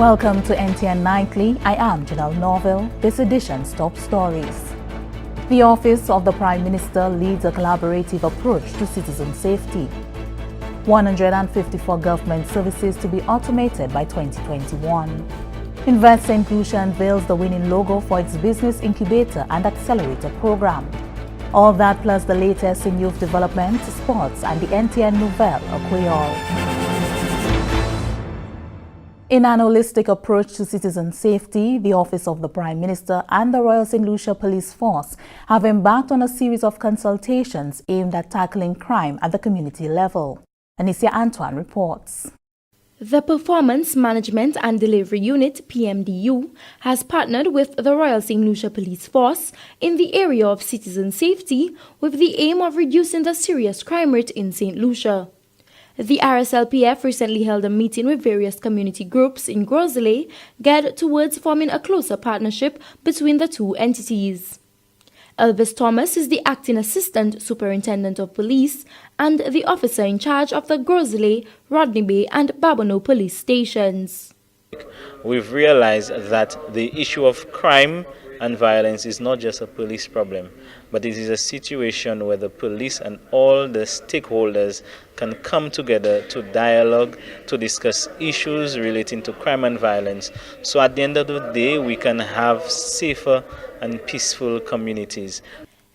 Welcome to NTN Nightly. I am Janelle Norville. This edition's top stories. The Office of the Prime Minister leads a collaborative approach to citizen safety. 154 government services to be automated by 2021. Invest Saint Lucia unveils the winning logo for its business incubator and accelerator program. All that plus the latest in youth development, sports, and the NTN Nouvelle Creole. In an holistic approach to citizen safety, the Office of the Prime Minister and the Royal Saint Lucia Police Force have embarked on a series of consultations aimed at tackling crime at the community level. Anicia Antoine reports. The Performance Management and Delivery Unit, PMDU, has partnered with the Royal Saint Lucia Police Force in the area of citizen safety with the aim of reducing the serious crime rate in Saint Lucia. The RSLPF recently held a meeting with various community groups in Grosley, geared towards forming a closer partnership between the two entities. Elvis Thomas is the Acting Assistant Superintendent of Police and the officer in charge of the Grosley, Rodney Bay and Babonneau police stations. We've realized that the issue of crime and violence is not just a police problem, but it is a situation where the police and all the stakeholders can come together to dialogue, to discuss issues relating to crime and violence. So at the end of the day, we can have safer and peaceful communities.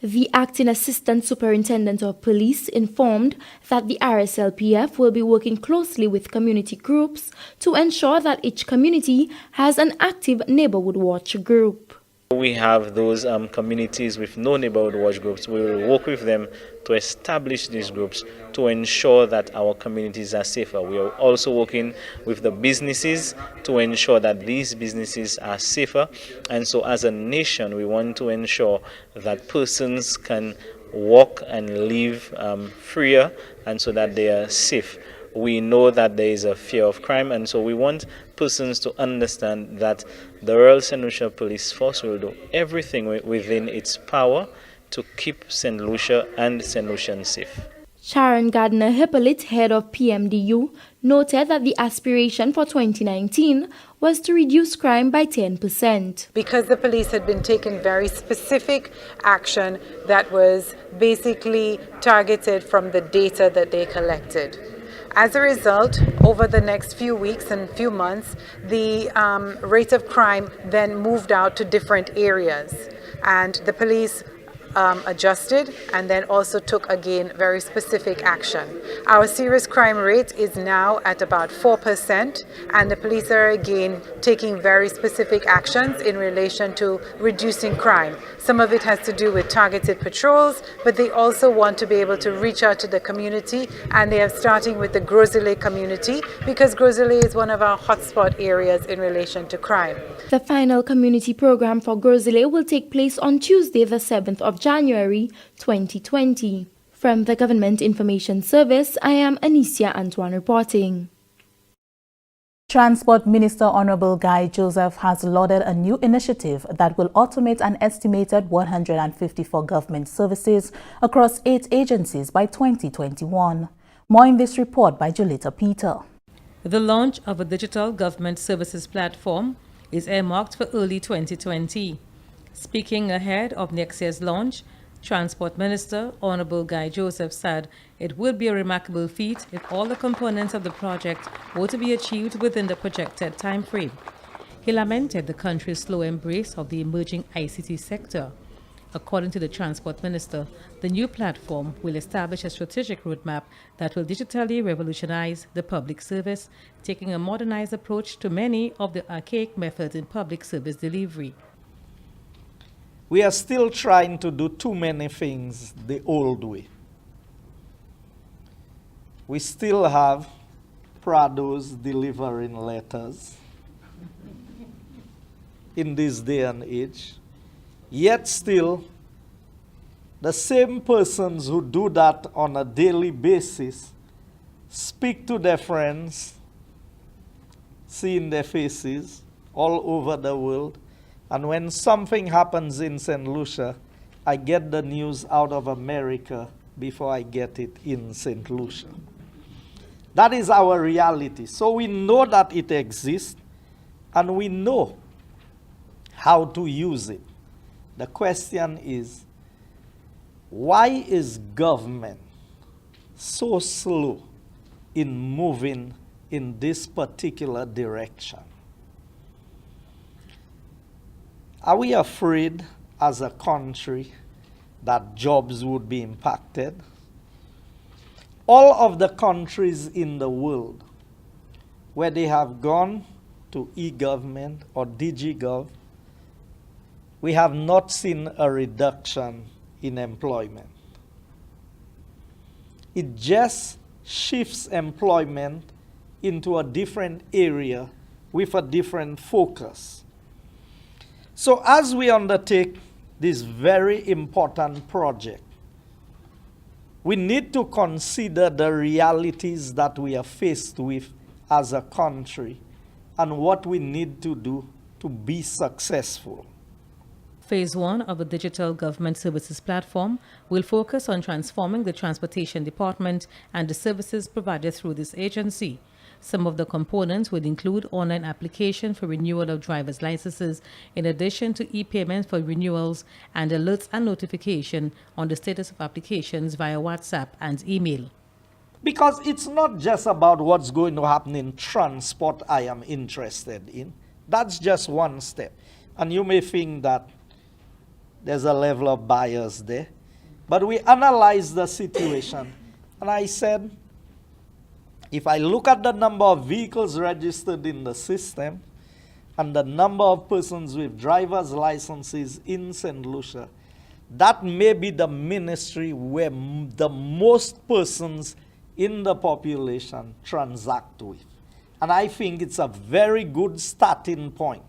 The Acting Assistant Superintendent of Police informed that the RSLPF will be working closely with community groups to ensure that each community has an active neighborhood watch group. We have those communities with no neighborhood watch groups. We will work with them to establish these groups to ensure that our communities are safer. We are also working with the businesses to ensure that these businesses are safer. And so as a nation, we want to ensure that persons can walk and live freer and so that they are safe. We know that there is a fear of crime, and so we want persons to understand that the Royal Saint Lucia Police Force will do everything within its power to keep Saint Lucia and Saint Lucians safe. Sharon Gardner-Hippolyte, head of PMDU, noted that the aspiration for 2019 was to reduce crime by 10%. Because the police had been taking very specific action that was basically targeted from the data that they collected. As a result, over the next few weeks and few months, the rate of crime then moved out to different areas, and the police adjusted and then also took again very specific action. Our serious crime rate is now at about 4%, and the police are again taking very specific actions in relation to reducing crime. Some of it has to do with targeted patrols, but they also want to be able to reach out to the community, and they are starting with the Grosley community because Grosley is one of our hotspot areas in relation to crime. The final community program for Grosley will take place on Tuesday, the 7th of January 2020. From the Government Information Service, I am Anicia Antoine reporting. Transport Minister Honorable Guy Joseph has lauded a new initiative that will automate an estimated 154 government services across 8 agencies by 2021. More in this report by Julita Peter. The launch of a digital government services platform is earmarked for early 2020. Speaking ahead of next year's launch, Transport Minister Honorable Guy Joseph said it would be a remarkable feat if all the components of the project were to be achieved within the projected time frame. He lamented the country's slow embrace of the emerging ICT sector. According to the Transport Minister, the new platform will establish a strategic roadmap that will digitally revolutionize the public service, taking a modernized approach to many of the archaic methods in public service delivery. We are still trying to do too many things the old way. We still have Prados delivering letters in this day and age. Yet still, the same persons who do that on a daily basis speak to their friends, seeing their faces all over the world. And when something happens in Saint Lucia, I get the news out of America before I get it in Saint Lucia. That is our reality. So we know that it exists. and we know how to use it. The question is, why is government so slow in moving in this particular direction? Are we afraid as a country that jobs would be impacted? All of the countries in the world where they have gone to e-government or DigiGov, we have not seen a reduction in employment. It just shifts employment into a different area with a different focus. So as we undertake this very important project, we need to consider the realities that we are faced with as a country and what we need to do to be successful. Phase 1 of the Digital Government Services Platform will focus on transforming the Transportation Department and the services provided through this agency. Some of the components would include online application for renewal of driver's licenses, in addition to e-payment for renewals and alerts and notification on the status of applications via WhatsApp and email. Because it's not just about what's going to happen in transport I am interested in. That's just one step. And you may think that there's a level of bias there. But we analyzed the situation, and I said, if I look at the number of vehicles registered in the system and the number of persons with driver's licenses in Saint Lucia, that may be the ministry where the most persons in the population transact with. And I think it's a very good starting point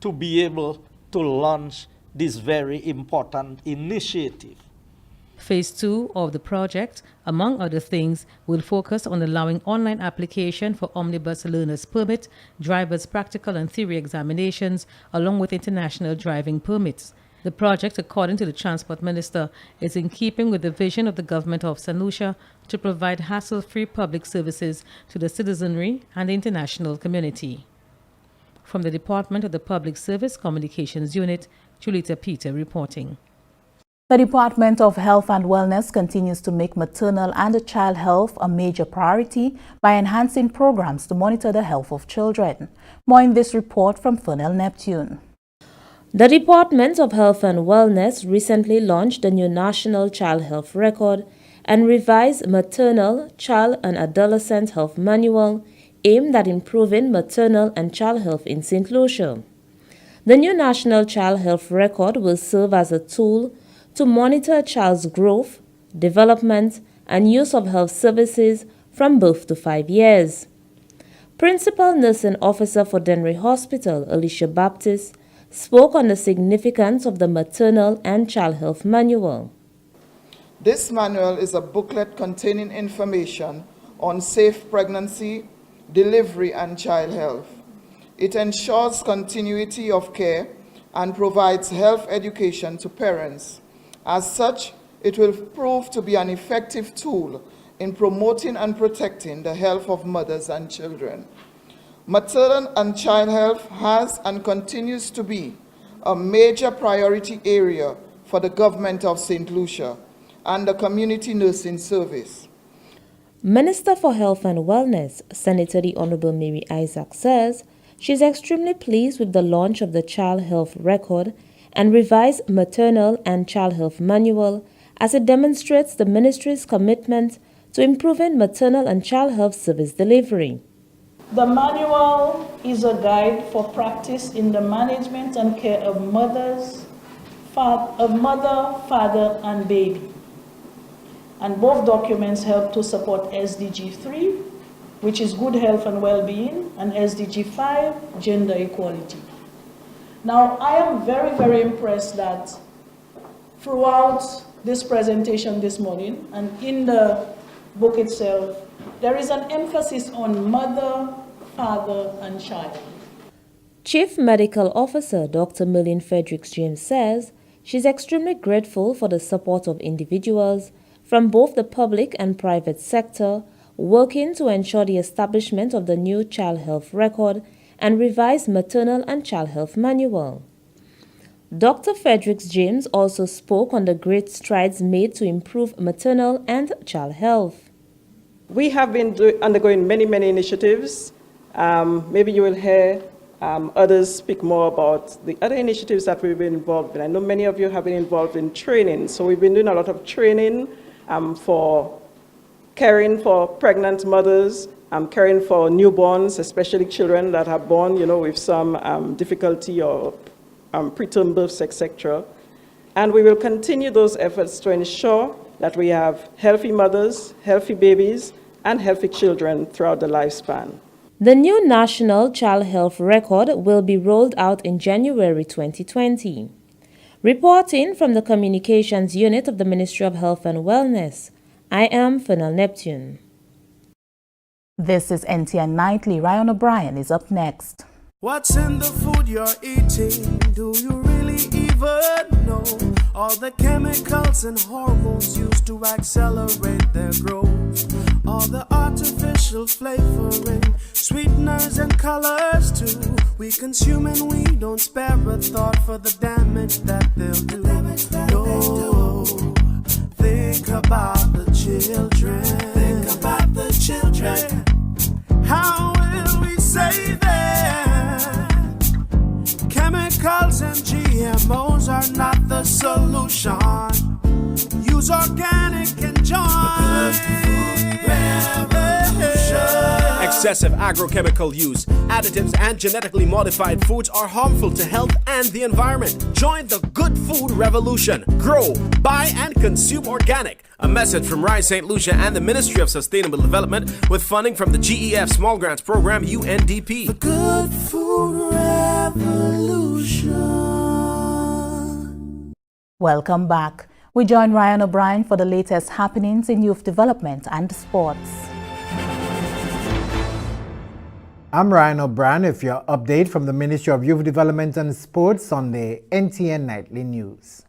to be able to launch this very important initiative. Phase 2 of the project, among other things, will focus on allowing online application for omnibus learner's permit, driver's practical and theory examinations, along with international driving permits. The project, according to the Transport Minister, is in keeping with the vision of the government of Saint Lucia to provide hassle-free public services to the citizenry and the international community. From the Department of the Public Service Communications Unit, Julita Peter reporting. The Department of Health and Wellness continues to make maternal and child health a major priority by enhancing programs to monitor the health of children. More in this report from Fernell Neptune. The Department of Health and Wellness recently launched the new National Child Health Record and revised Maternal, Child and Adolescent Health Manual aimed at improving maternal and child health in Saint Lucia. The new National Child Health Record will serve as a tool to monitor a child's growth, development, and use of health services from birth to 5 years. Principal Nursing Officer for Dennery Hospital, Alicia Baptist, spoke on the significance of the Maternal and Child Health Manual. This manual is a booklet containing information on safe pregnancy, delivery, and child health. It ensures continuity of care and provides health education to parents. As such, it will prove to be an effective tool in promoting and protecting the health of mothers and children. Maternal and child health has and continues to be a major priority area for the government of Saint Lucia and the Community Nursing Service. Minister for Health and Wellness, Senator the Honorable Mary Isaac, says she's extremely pleased with the launch of the Child Health Record and revised Maternal and Child Health Manual, as it demonstrates the ministry's commitment to improving maternal and child health service delivery. The manual is a guide for practice in the management and care of mother, father, and baby. And both documents help to support SDG 3, which is good health and well-being, and SDG 5, gender equality. Now, I am very, very impressed that throughout this presentation this morning and in the book itself, there is an emphasis on mother, father, and child. Chief Medical Officer Dr. Merlin Fredericks James says she's extremely grateful for the support of individuals from both the public and private sector working to ensure the establishment of the new Child Health Record and revised maternal and child health manual. Dr. Fredericks James also spoke on the great strides made to improve maternal and child health. We have been undergoing many initiatives. Maybe you will hear others speak more about the other initiatives that we've been involved in. I know many of you have been involved in training, so we've been doing a lot of training for caring for pregnant mothers, caring for newborns, especially children that are born, with some difficulty or preterm births, etc. And we will continue those efforts to ensure that we have healthy mothers, healthy babies, and healthy children throughout the lifespan. The new National Child Health Record will be rolled out in January 2020. Reporting from the Communications Unit of the Ministry of Health and Wellness, I am Fernal Neptune. This is NTN Nightly. Ryan O'Brien is up next. What's in the food you're eating? Do you really even know? All the chemicals and hormones used to accelerate their growth. All the artificial flavoring, sweeteners and colors too. We consume and we don't spare a thought for the damage that they'll do. No, think about the children. Think about the children. How will we save them? Chemicals and GMOs are not the solution. Use organic and join. Excessive agrochemical use, additives, and genetically modified foods are harmful to health and the environment. Join the good food revolution. Grow, buy, and consume organic. A message from Rise Saint Lucia and the Ministry of Sustainable Development with funding from the GEF Small Grants Program, UNDP. The good food revolution. Welcome back. We join Ryan O'Brien for the latest happenings in youth development and sports. I'm Ryan O'Brien with your update from the Ministry of Youth Development and Sports on the NTN Nightly News.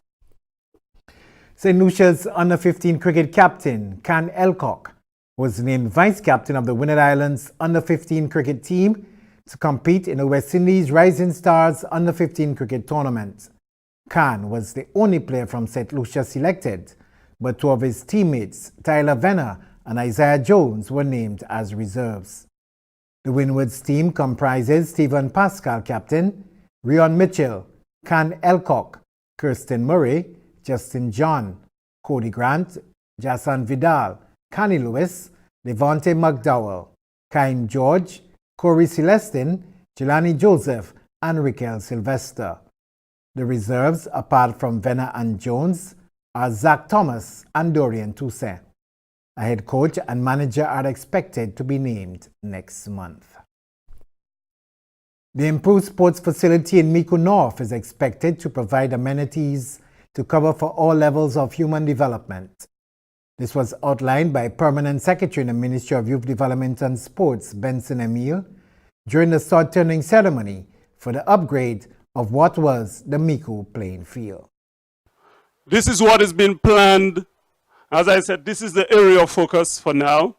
St. Lucia's Under-15 cricket captain, Can Elcock, was named vice-captain of the Winnet Islands Under-15 cricket team to compete in the West Indies Rising Stars Under-15 cricket tournament. Can was the only player from St. Lucia selected, but two of his teammates, Tyler Venner and Isaiah Jones, were named as reserves. The Windwards team comprises Stephen Pascal, captain, Rion Mitchell, Can Elcock, Kirsten Murray, Justin John, Cody Grant, Jason Vidal, Connie Lewis, Levante McDowell, Kyle George, Corey Celestin, Jelani Joseph, and Raquel Sylvester. The reserves, apart from Venner and Jones, are Zach Thomas and Dorian Toussaint. A head coach and manager are expected to be named next month. The improved sports facility in Mico North is expected to provide amenities to cover for all levels of human development. This was outlined by Permanent Secretary in the Ministry of Youth Development and Sports, Benson Emile, during the sword-turning ceremony for the upgrade of what was the Mico playing field. This is what has been planned. As I said, this is the area of focus for now.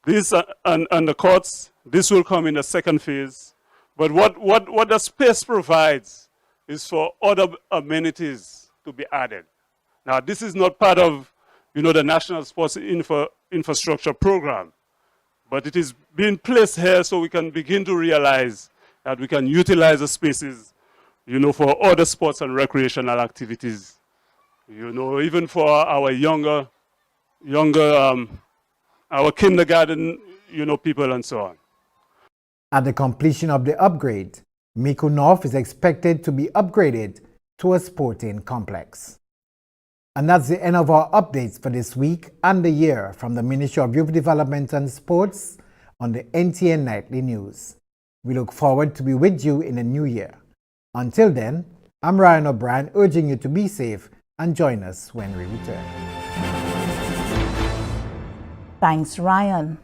This and the courts, this will come in the second phase. But what the space provides is for other amenities to be added. Now, this is not part of, the National Sports Infrastructure Program, but it is being placed here so we can begin to realize that we can utilize the spaces, for other sports and recreational activities. Even for our younger, our kindergarten, people and so on. At the completion of the upgrade, Mico North is expected to be upgraded to a sporting complex. And that's the end of our updates for this week and the year from the Ministry of Youth Development and Sports on the NTN Nightly News. We look forward to be with you in the new year. Until then, I'm Ryan O'Brien urging you to be safe and join us when we return. Thanks, Ryan.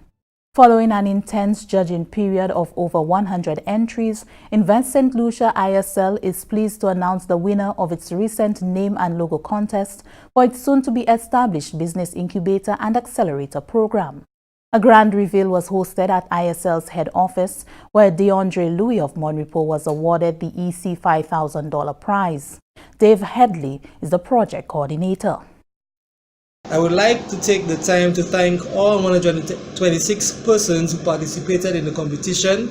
Following an intense judging period of over 100 entries, Invest St. Lucia ISL is pleased to announce the winner of its recent name and logo contest for its soon-to-be-established Business Incubator and Accelerator program. A grand reveal was hosted at ISL's head office, where DeAndre Louis of Monrepo was awarded the EC $5,000 prize. Dave Headley is the project coordinator. I would like to take the time to thank all 126 persons who participated in the competition,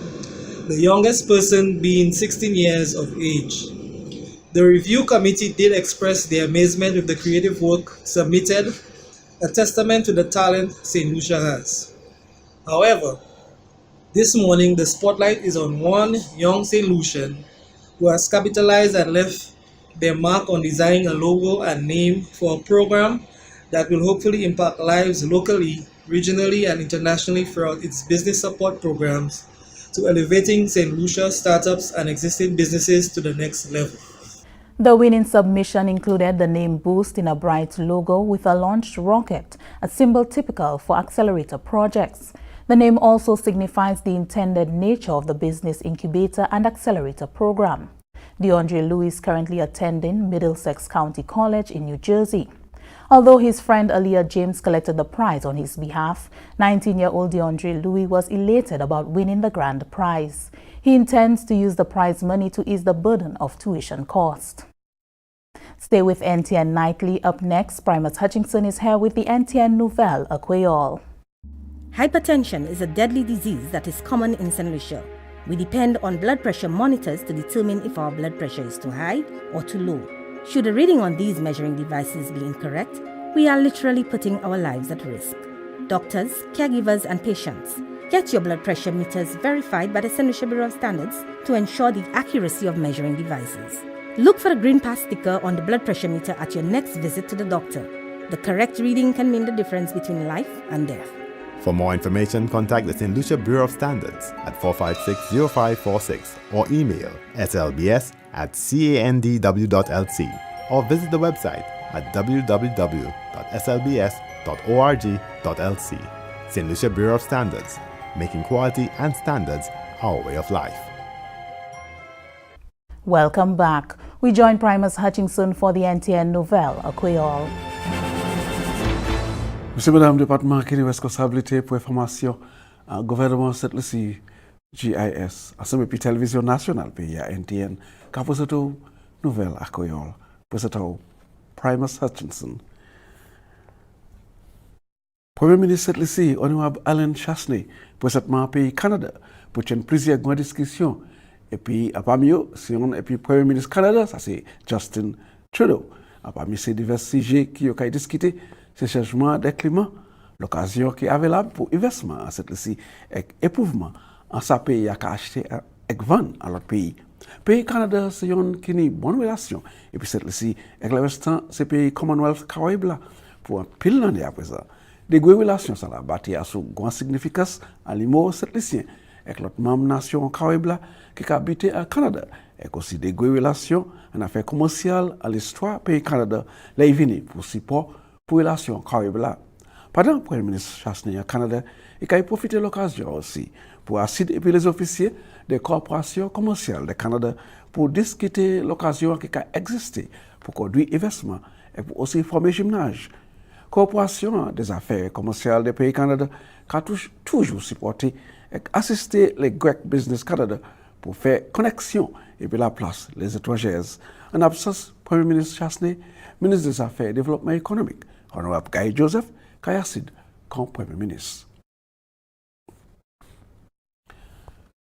the youngest person being 16 years of age. The review committee did express their amazement with the creative work submitted, a testament to the talent Saint Lucia has. However, this morning the spotlight is on one young Saint Lucian who has capitalized and left their mark on designing a logo and name for a program that will hopefully impact lives locally, regionally, and internationally throughout its business support programs to elevating Saint Lucia startups and existing businesses to the next level. The winning submission included the name Boost in a bright logo with a launched rocket, a symbol typical for accelerator projects. The name also signifies the intended nature of the business incubator and accelerator program. DeAndre Louis is currently attending Middlesex County College in New Jersey. Although his friend Aaliyah James collected the prize on his behalf, 19-year-old DeAndre Louis was elated about winning the grand prize. He intends to use the prize money to ease the burden of tuition cost. Stay with NTN Nightly. Up next, Primus Hutchinson is here with the NTN Nouvelle Acquayol. Hypertension is a deadly disease that is common in Saint Lucia. We depend on blood pressure monitors to determine if our blood pressure is too high or too low. Should a reading on these measuring devices be incorrect, we are literally putting our lives at risk. Doctors, caregivers, and patients, get your blood pressure meters verified by the Saint Lucia Bureau of Standards to ensure the accuracy of measuring devices. Look for the green pass sticker on the blood pressure meter at your next visit to the doctor. The correct reading can mean the difference between life and death. For more information, contact the Saint Lucia Bureau of Standards at 456-0546 or email slbs@candw.lc or visit the website at www.slbs.org.lc. Saint Lucia Bureau of Standards, making quality and standards our way of life. Welcome back. We join Primus Hutchinson for the NTN Nouvelle Acquayol. Monsieur Madame Département qui est responsabilité pour information gouvernement Saint Lucia GIS assemblée puis télévision nationale pays NTN qu'a posé Nouvelle Acquayol posé Primus Hutchinson. Premier ministre Saint Lucia honorable Alan Chasney posé pays Canada pour une plusieurs grandes discussions et puis parmi eux et puis Premier ministre Canada ça c'est Justin Trudeau parmi ces divers sujets qui ont discuté ce changement de climat, l'occasion qui est available pour investissement à cette Lucie et éprouvement en sa pays à acheter et vendre à l'autre pays. Pays Canada, c'est une qui a une bonne relation. Et puis cette Lucie, avec le restant, c'est pays Commonwealth Caraïbes là, pour un pile d'années après ça. Des grandes relations, ça l'a bâti à sous grande significance à l'IMO cette Lucien, avec l'autre membre nation Caraïbes là, qui habite à Canada. Et aussi des grandes relations en affaires commerciales à l'histoire pays Canada, là, il vient pour support pour les relations Caraïbes là. Pendant le Premier ministre Chasney au Canada, il a profité de l'occasion aussi pour assister et puis les officiers des corporations commerciales du Canada pour discuter l'occasion qui a existé pour conduire investissement et pour aussi former gymnase. Corporation des affaires commerciales des pays Canada qui a toujours supporté et assisté les Great Business Canada pour faire connexion et puis la place les étrangers. En absence, Premier ministre Chasney, ministre des Affaires et Développement économique, honorable Guy Joseph, Kayacid, comme Premier ministre.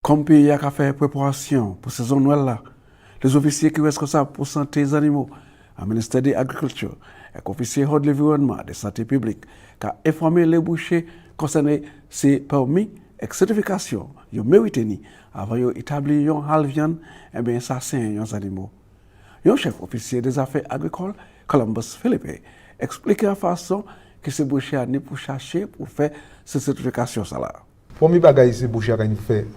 Comme pays a fait préparation pour ces zones là, les officiers qui sont responsables pour la santé des animaux, le ministère de l'Agriculture et l'officier de l'environnement de santé publique, qui a informé les bouchers concernant ces permis et certifications, ils méritent avant d'établir un halvian et bien ça c'est un animaux. Le chef officier des affaires agricoles, Columbus Philippe, explique la façon que ces bouchers a pour chercher pour faire ces certifications. Premier bagage ces bouchers a fait,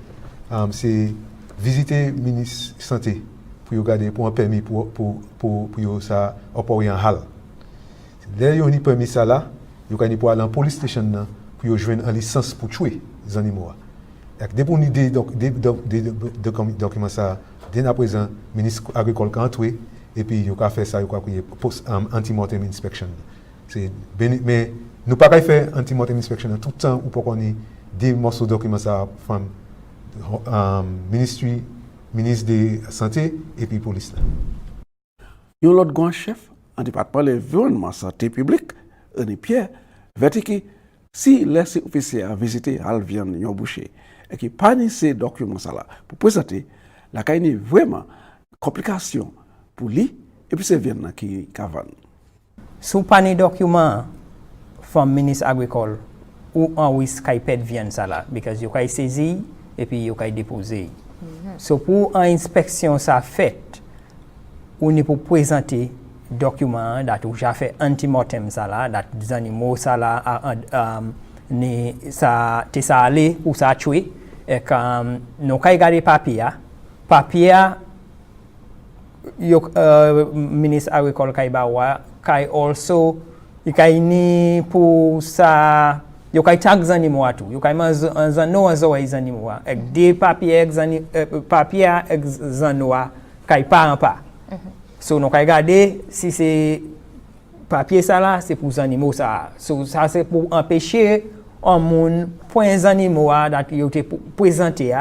c'est visiter le ministre de la Santé pour regarder pour un permis pour ça opérer en hall. Dès qu'ils ont permis ça là, ils ont pour aller en police station pour joindre une licence pour tuer les animaux. Dès qu'on a des documents ça, dès à présent, le ministre agricole a entré et puis il a fait ça, il a post anti-mortem inspection. Mais nous pas faire anti-mortem inspection tout le temps ou pas qu'on ait des morceaux de documents ça from ministre de la santé et puis police là. Un autre grand chef en département de l'environnement santé publique, René Pierre, vertique si les officiers a visité Alvian yon boucher et qui pas ces documents ça là pour présenter la caille vraiment complication pour lui et puis c'est vient qui cavane. Sous pas de documents from ministre agricole ou en wis kay ped vient ça là because you kay saisi et puis you kay déposer. So pour une inspection ça fait ou ne pour présenter document dat ou ja fait anti-mortem ça là dat des animaux ça là ne ça te ça aller ou ça tuer et comme nous kay garder papier yo ministre agricole kay ba wa kay also kay ni pour ça yo kay tag animaux tout yo kay man zano zo les animaux avec des papier zano kay pas en pas. So nous regarder si c'est papier ça là c'est pour les animaux ça. So ça c'est pour empêcher un monde point les animaux dat yo te présenter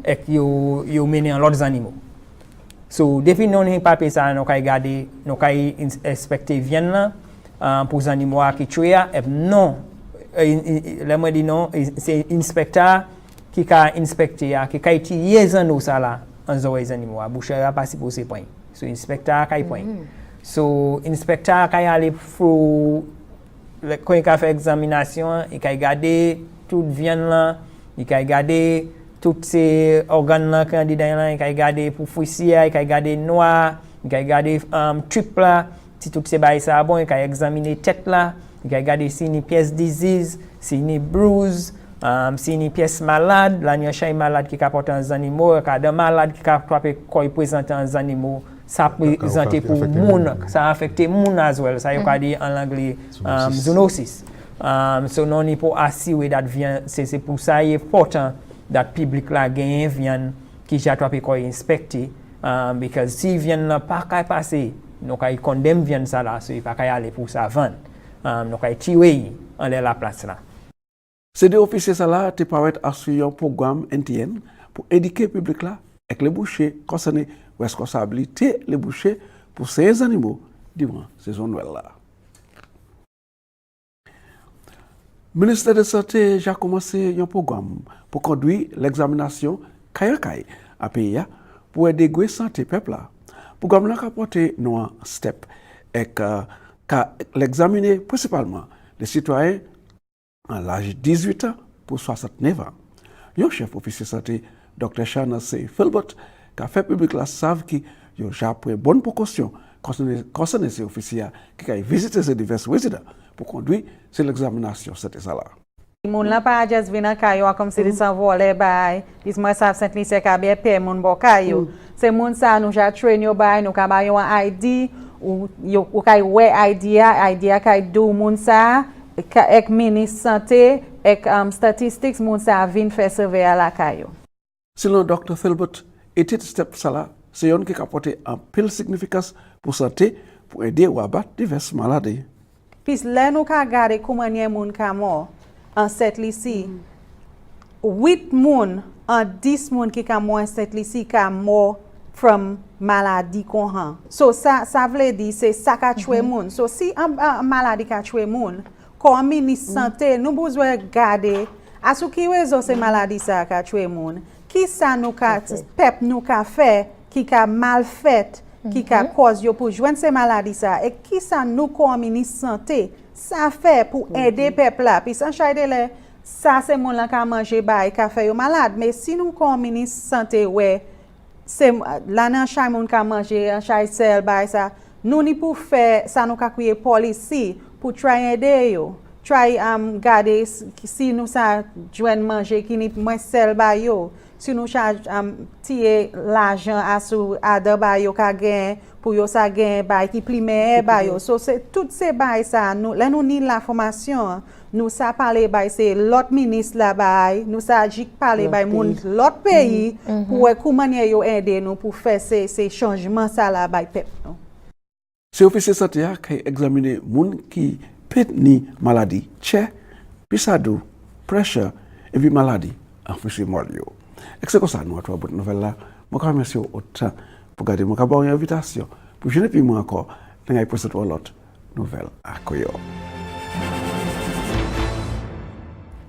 et yo mener l'autres animaux. So depuis non papier ça nous regarder nous inspecter vienne là pour les animaux qui tuer et non la moi dit non c'est inspecteur qui a inspecté qui a tiré les animaux ça là en zo les animaux boucher a pas pour ces points. So inspecteur kay point. So inspecteur kay aller pour quand il a fait examination, il a regardé toute viande là, il a regardé toutes ces organes là candidats là, il a regardé pour fourcière, il a regardé noir, il a regardé triple là, si toutes ces bails ça bon, il a examiné tête là, il a regardé si une pièce disease, si une bruise, si une pièce malade, là il y a un malade qui apporte un animaux, il y a des malades qui quoi présenter un animaux. Ça présente pour moun, ça affecte moun as well. Ça y a dit en anglais zoonosis. So non il pour assurer that vient c'est pour ça il est important that public la gagne vient qui j'ai attrapé quoi inspecter because si vient pas qu'à passer nous qu'à condamne vient ça là so il pas qu'à aller pour ça vendre nous qu'à tirer en la place là. C'est des officiers ça là te paraît assurer un programme NTN pour éduquer public là avec les bouchers concernés responsabilité les bouchers pour ces animaux durant saison nouvelle là. Le ministère de la Santé a commencé un programme pour conduire l'examination Kayakay à pays pour aider la santé peuple là. Le programme a apporté un step et l'examiner principalement les citoyens à l'âge de 18 ans pour 69 ans. Le chef officier de santé, Dr. Saint Lucia, qui a fait public la savent qui a pris bonne précaution concernant ces officiers qui ont visité ces divers résidents pour conduire sur l'examination de cette salle. Moun la pa just vin an kayo comme si ils s'envolent bay. Dis moi Saint Lucia ka be pe moun bo kayo. C'est moun sa nou ja train yo bay nou ka ba yo an ID ou kay we idea kay do moun sa ek ministre santé ek statistics moun sa vin faire surveiller à la kayo. Selon Dr. Philbert, était step sala, c'est un qui a apporté un pile significance pour santé pour aider ou abattre diverses maladies. Puis là nous ka regarder comment y moun ka mort en Saint Lucia. 8 moun en 10 moun qui ka mort en Saint Lucia ka mort from maladie qu'on a. So ça veut dire c'est ça ka tué moun. So si un maladie ka tué moun, comme ministre santé nous besoin garder à ce qui raison c'est maladie ça ka tué moun. Qui ça nous ka pep nous ka fait qui ka mal fait qui ka cause yo pour joindre ces maladies ça et qui ça nous comme ministre santé ça fait pour aider peuple là puis sans chaide ça c'est mon là ka manger bail ka fait yo malade mais si nous comme ministre santé ouais c'est là nan chaque monde ka manger en chaque sel bail ça nous ni pour faire ça nous ka crier police pour try aider yo try garder si nous ça joindre manger qui ni moins sel bail yo si nous charge tirer l'argent à de bail yo ka gain pour yo ça gain bail qui primaire bail yo so c'est toutes ces bail ça nous là nous ni la formation nous ça parler bail c'est l'autre ministre là bail nous ça dit parler bail moun l'autre pays pour comment yo aider nous pour faire ces changements ça là bail peuple. C'est officier santé qui examiner moun qui pet ni maladie che pisadu pressure et puis maladie en fait molio exeko sa no atwa but novella mo ka merci autant pour garder mo ka ba invitation pour je ne puis moi encore ngay poste to lot nouvelle akoyo.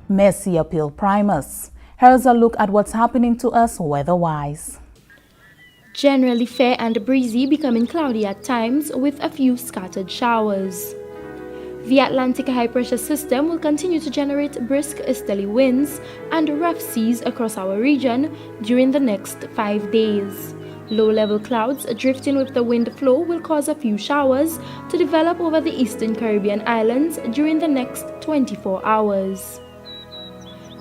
Merci Appeal Primus. Here's a look at what's happening to us weather-wise. Generally fair and breezy, becoming cloudy at times with a few scattered showers. The Atlantic high-pressure system will continue to generate brisk easterly winds and rough seas across our region during the next 5 days. Low-level clouds drifting with the wind flow will cause a few showers to develop over the eastern Caribbean islands during the next 24 hours.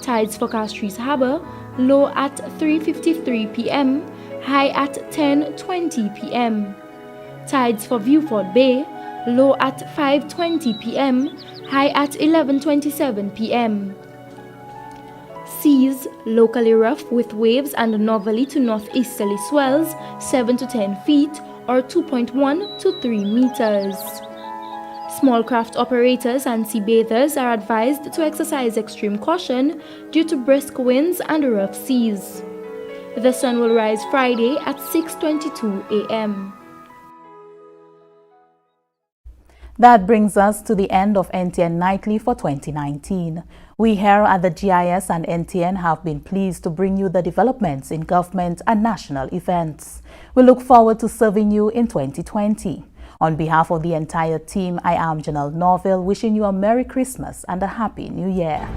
Tides for Castries Harbour, low at 3:53 p.m., high at 10:20 p.m. Tides for Beaufort Bay, low at 5:20 p.m., high at 11:27 p.m. Seas locally rough with waves and northerly to northeasterly swells 7 to 10 feet or 2.1 to 3 meters. Small craft operators and sea bathers are advised to exercise extreme caution due to brisk winds and rough seas. The sun will rise Friday at 6:22 a.m. That brings us to the end of NTN Nightly for 2019. We here at the GIS and NTN have been pleased to bring you the developments in government and national events. We look forward to serving you in 2020. On behalf of the entire team, I am Janelle Norville, wishing you a Merry Christmas and a Happy New Year.